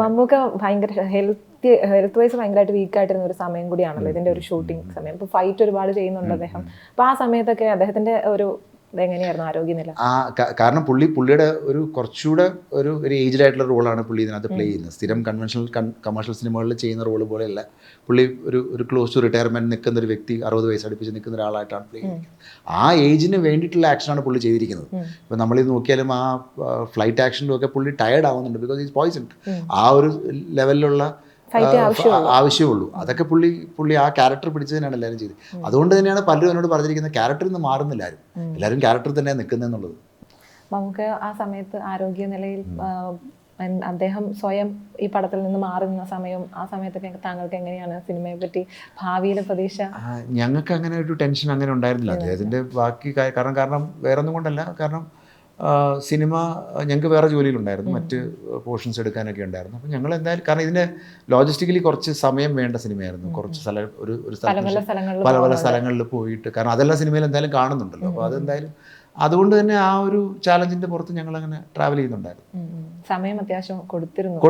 മമ്മൂക്ക ഭയങ്കര health vice ഭയങ്കരമായിട്ട് വീക്കായിട്ടിരുന്ന ഒരു സമയം കൂടിയാണല്ലോ ഇതിന്റെ ഒരു ഷൂട്ടിംഗ് സമയം. ഇപ്പൊ ഫൈറ്റ് ഒരുപാട് ചെയ്യുന്നുണ്ട് അദ്ദേഹം. അപ്പൊ ആ സമയത്തൊക്കെ അദ്ദേഹത്തിന്റെ ഒരു ഇതെങ്ങനെയായിരുന്നു ആരോഗ്യനില? കാരണം പുള്ളിയുടെ ഒരു കുറച്ചുകൂടെ ഒരു ഏജ്ഡ് ആയിട്ടുള്ള റോളാണ് പുള്ളി ഇതിനകത്ത് പ്ലേ ചെയ്യുന്നത്. സ്ഥിരം കൺവെൻഷണൽ കമേഴ്ഷ്യൽ സിനിമകളിൽ ചെയ്യുന്ന റോള് പോലെയല്ല. പുള്ളി ഒരു ക്ലോസ് ടു റിട്ടയർമെൻറ്റ് നിൽക്കുന്ന ഒരു വ്യക്തി, 60 വയസ്സ് അടുപ്പിച്ച് നിൽക്കുന്ന ഒരാളായിട്ടാണ് പ്ലേ ചെയ്യുന്നത്. ആ ഏജിന് വേണ്ടിയിട്ടുള്ള ആക്ഷനാണ് പുള്ളി ചെയ്തിരിക്കുന്നത്. ഇപ്പം നമ്മളിത് നോക്കിയാലും ആ ഫ്ലൈറ്റ് ആക്ഷനിലും ഒക്കെ പുള്ളി ടയേർഡ് ആവുന്നുണ്ട്, ബിക്കോസ് ഈസ് പോയിസൺഡ്. ആ ഒരു ലെവലിലുള്ള ആവശ്യമുള്ളൂ. അതൊക്കെ പുള്ളി ആ ക്യാരക്ടർ പിടിച്ചതിനാണ് എല്ലാവരും ചെയ്തത്. അതുകൊണ്ട് തന്നെയാണ് പലരും എന്നോട് പറഞ്ഞിരിക്കുന്നത് ക്യാരക്ടറിൽ നിന്ന് മാറുന്നില്ല ആരും, എല്ലാവരും ക്യാരക്ടറിൽ തന്നെയാണ് നിൽക്കുന്നതെന്നുള്ളത്. നമുക്ക് ആ സമയത്ത് ആരോഗ്യനിലയിൽ അദ്ദേഹം സ്വയം ഈ പടത്തിൽ നിന്ന് മാറുന്ന സമയം, ആ സമയത്തൊക്കെ താങ്കൾക്ക് എങ്ങനെയാണ് സിനിമയെ പറ്റി ഭാവിയിലെ പ്രതീക്ഷ? ഞങ്ങൾക്ക് അങ്ങനെ ഒരു ടെൻഷൻ അങ്ങനെ ഉണ്ടായിരുന്നില്ല അദ്ദേഹത്തിൻ്റെ ബാക്കി കാരണം വേറൊന്നും കൊണ്ടല്ല. കാരണം സിനിമ ഞങ്ങൾക്ക് വേറെ ജോലിയിലുണ്ടായിരുന്നു, മറ്റ് പോർഷൻസ് എടുക്കാനൊക്കെ ഉണ്ടായിരുന്നു. അപ്പോൾ ഞങ്ങൾ എന്തായാലും, കാരണം ഇതിന് ലോജിസ്റ്റിക്കലി കുറച്ച് സമയം വേണ്ട സിനിമയായിരുന്നു. കുറച്ച് ഒരു പല പല സ്ഥലങ്ങളിൽ പോയിട്ട്, കാരണം അതെല്ലാം സിനിമയിൽ എന്തായാലും കാണുന്നുണ്ടല്ലോ. അപ്പോൾ അതെന്തായാലും അതുകൊണ്ട് തന്നെ ആ ഒരു ചാലഞ്ചിൻ്റെ പുറത്ത് ഞങ്ങൾ അങ്ങനെ ട്രാവൽ ചെയ്യുന്നുണ്ടായിരുന്നു. സമയം അത്യാവശ്യം കൊടുത്തിരുന്നു.